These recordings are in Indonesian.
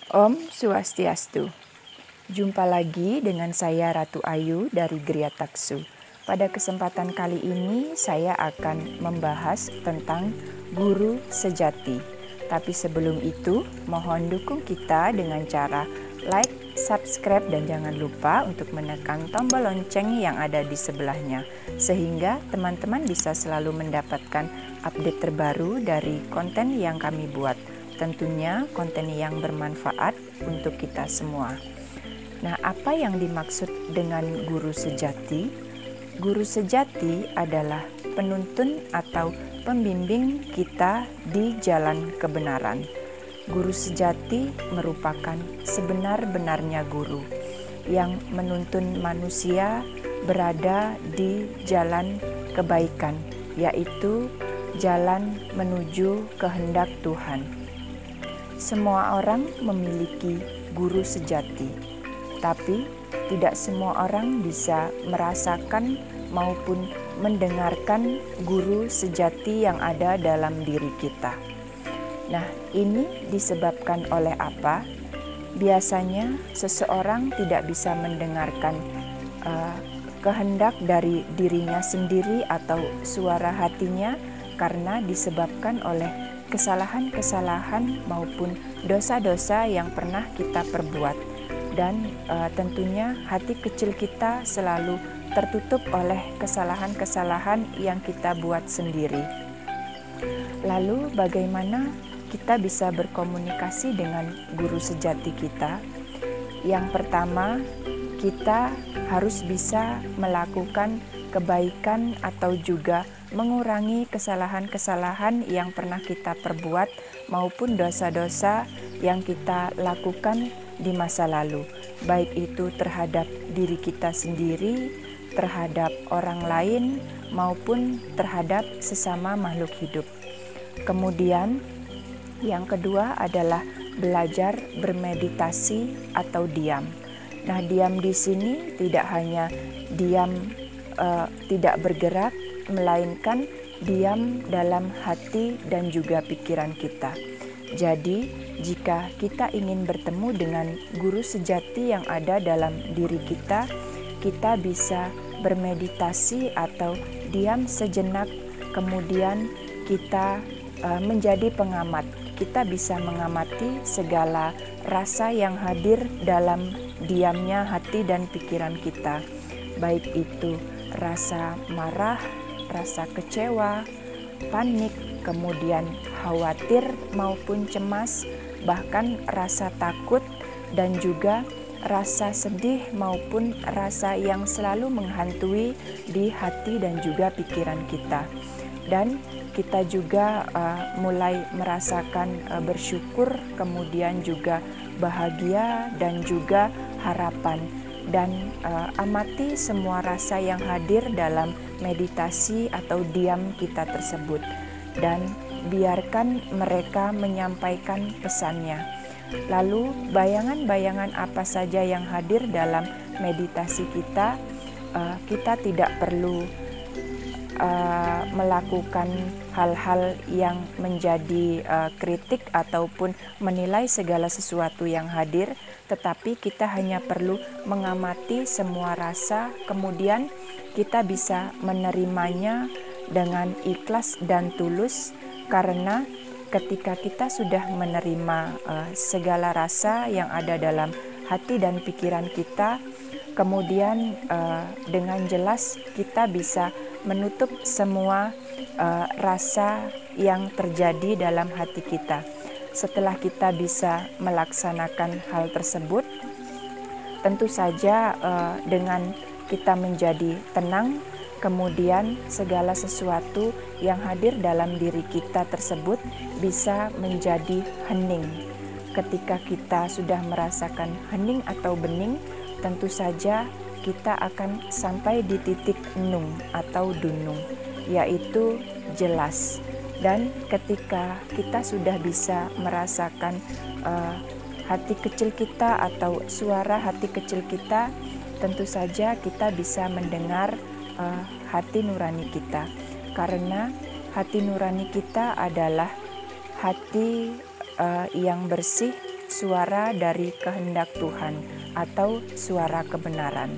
Om Swastiastu. Jumpa lagi dengan saya Ratu Ayu dari Gria Taksu. Pada kesempatan kali ini saya akan membahas tentang guru sejati. Tapi sebelum itu, mohon dukung kita dengan cara like, subscribe, dan jangan lupa untuk menekan tombol lonceng yang ada di sebelahnya, sehingga teman-teman bisa selalu mendapatkan update terbaru dari konten yang kami buat. Tentunya konten yang bermanfaat untuk kita semua. Nah, apa yang dimaksud dengan guru sejati? Guru sejati adalah penuntun atau pembimbing kita di jalan kebenaran. Guru sejati merupakan sebenar-benarnya guru yang menuntun manusia berada di jalan kebaikan, yaitu jalan menuju kehendak Tuhan. Semua orang memiliki guru sejati, tapi tidak semua orang bisa merasakan maupun mendengarkan guru sejati yang ada dalam diri kita. Nah, ini disebabkan oleh apa? Biasanya seseorang tidak bisa mendengarkan kehendak dari dirinya sendiri atau suara hatinya karena disebabkan oleh kesalahan-kesalahan maupun dosa-dosa yang pernah kita perbuat. Dan tentunya hati kecil kita selalu tertutup oleh kesalahan-kesalahan yang kita buat sendiri. Lalu bagaimana kita bisa berkomunikasi dengan guru sejati kita? Yang pertama, kita harus bisa melakukan kebaikan atau juga mengurangi kesalahan-kesalahan yang pernah kita perbuat maupun dosa-dosa yang kita lakukan di masa lalu, baik itu terhadap diri kita sendiri, terhadap orang lain, maupun terhadap sesama makhluk hidup. Kemudian yang kedua adalah belajar bermeditasi atau diam. Nah, diam di sini tidak hanya diam tidak bergerak, melainkan diam dalam hati dan juga pikiran kita. Jadi, jika kita ingin bertemu dengan guru sejati yang ada dalam diri kita, kita bisa bermeditasi atau diam sejenak, kemudian kita menjadi pengamat. Kita bisa mengamati segala rasa yang hadir dalam diamnya hati dan pikiran kita, baik itu rasa marah, rasa kecewa, panik, kemudian khawatir maupun cemas, bahkan rasa takut dan juga rasa sedih maupun rasa yang selalu menghantui di hati dan juga pikiran kita. Dan kita juga mulai merasakan bersyukur, kemudian juga bahagia dan juga harapan. Dan amati semua rasa yang hadir dalam meditasi atau diam kita tersebut, dan biarkan mereka menyampaikan pesannya. Lalu bayangan-bayangan apa saja yang hadir dalam meditasi kita, kita tidak perlu melakukan hal-hal yang menjadi kritik ataupun menilai segala sesuatu yang hadir, tetapi kita hanya perlu mengamati semua rasa, kemudian kita bisa menerimanya dengan ikhlas dan tulus, karena ketika kita sudah menerima segala rasa yang ada dalam hati dan pikiran kita, kemudian dengan jelas kita bisa menutup semua rasa yang terjadi dalam hati kita. Setelah kita bisa melaksanakan hal tersebut, tentu saja dengan kita menjadi tenang, kemudian segala sesuatu yang hadir dalam diri kita tersebut bisa menjadi hening. Ketika kita sudah merasakan hening atau bening, tentu saja kita akan sampai di titik nung atau dunung, yaitu jelas. Dan ketika kita sudah bisa merasakan hati kecil kita atau suara hati kecil kita, tentu saja kita bisa mendengar hati nurani kita. Karena hati nurani kita adalah hati yang bersih, suara dari kehendak Tuhan atau suara kebenaran.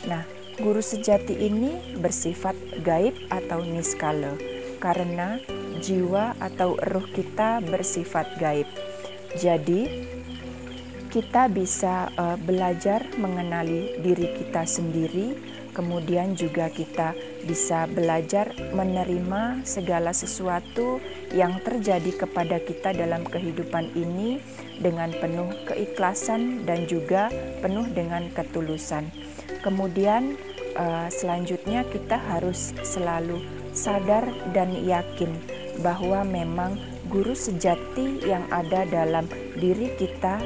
Nah, guru sejati ini bersifat gaib atau niskala karena jiwa atau ruh kita bersifat gaib. Jadi, kita bisa belajar mengenali diri kita sendiri, kemudian juga kita bisa belajar menerima segala sesuatu yang terjadi kepada kita dalam kehidupan ini dengan penuh keikhlasan dan juga penuh dengan ketulusan. Kemudian selanjutnya kita harus selalu sadar dan yakin bahwa memang guru sejati yang ada dalam diri kita,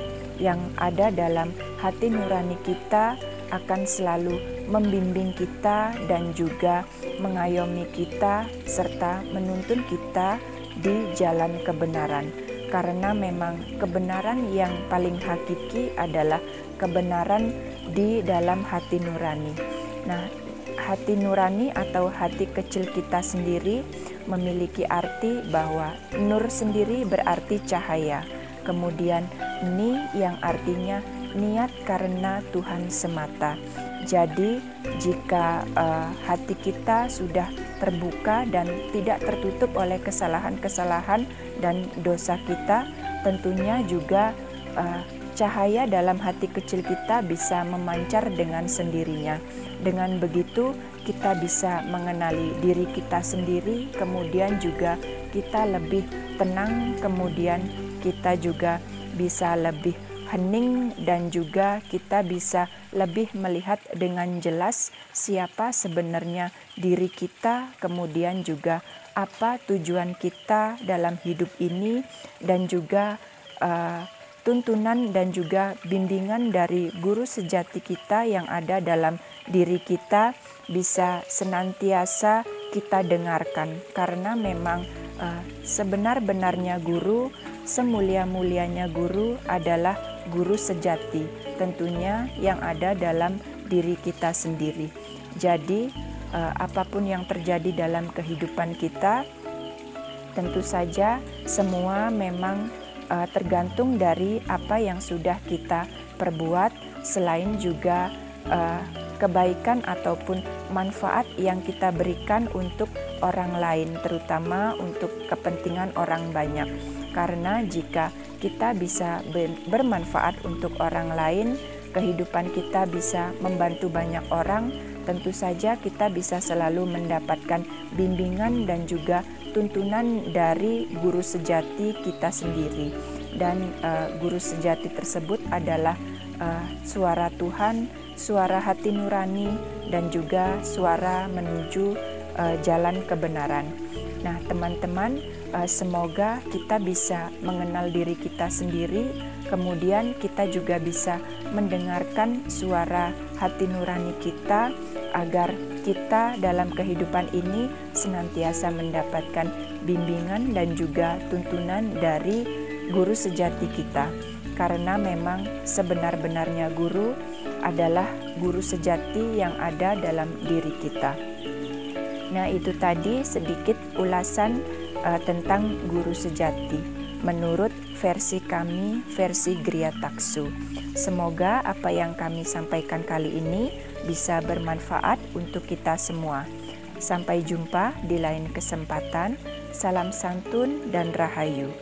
yang ada dalam hati nurani kita akan selalu membimbing kita dan juga mengayomi kita serta menuntun kita di jalan kebenaran. Karena memang kebenaran yang paling hakiki adalah kebenaran di dalam hati nurani. Nah, hati nurani atau hati kecil kita sendiri memiliki arti bahwa nur sendiri berarti cahaya. Kemudian ni yang artinya niat karena Tuhan semata. Jadi jika hati kita sudah terbuka dan tidak tertutup oleh kesalahan-kesalahan dan dosa kita, tentunya juga cahaya dalam hati kecil kita bisa memancar dengan sendirinya. Dengan begitu kita bisa mengenali diri kita sendiri, kemudian juga kita lebih tenang, kemudian kita juga bisa lebih hening dan juga kita bisa lebih melihat dengan jelas siapa sebenarnya diri kita, kemudian juga apa tujuan kita dalam hidup ini dan juga tuntunan dan juga bimbingan dari guru sejati kita yang ada dalam diri kita bisa senantiasa kita dengarkan, karena memang sebenar-benarnya guru, semulia-mulianya guru adalah guru sejati, tentunya yang ada dalam diri kita sendiri. Jadi apapun yang terjadi dalam kehidupan kita, tentu saja semua memang tergantung dari apa yang sudah kita perbuat, selain juga kebaikan ataupun manfaat yang kita berikan untuk orang lain, terutama untuk kepentingan orang banyak. Karena jika kita bisa bermanfaat untuk orang lain, kehidupan kita bisa membantu banyak orang, tentu saja kita bisa selalu mendapatkan bimbingan dan juga tuntunan dari guru sejati kita sendiri. Dan guru sejati tersebut adalah suara Tuhan, suara hati nurani, dan juga suara menuju jalan kebenaran. Nah, teman-teman, semoga kita bisa mengenal diri kita sendiri, kemudian kita juga bisa mendengarkan suara hati nurani kita agar kita dalam kehidupan ini senantiasa mendapatkan bimbingan dan juga tuntunan dari guru sejati kita. Karena memang sebenar-benarnya guru adalah guru sejati yang ada dalam diri kita. Nah, itu tadi sedikit ulasan tentang guru sejati menurut versi kami, versi Gria Taksu. Semoga apa yang kami sampaikan kali ini bisa bermanfaat untuk kita semua. Sampai jumpa di lain kesempatan. Salam santun dan rahayu.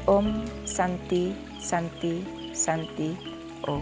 Om Santi Santi Santi Om.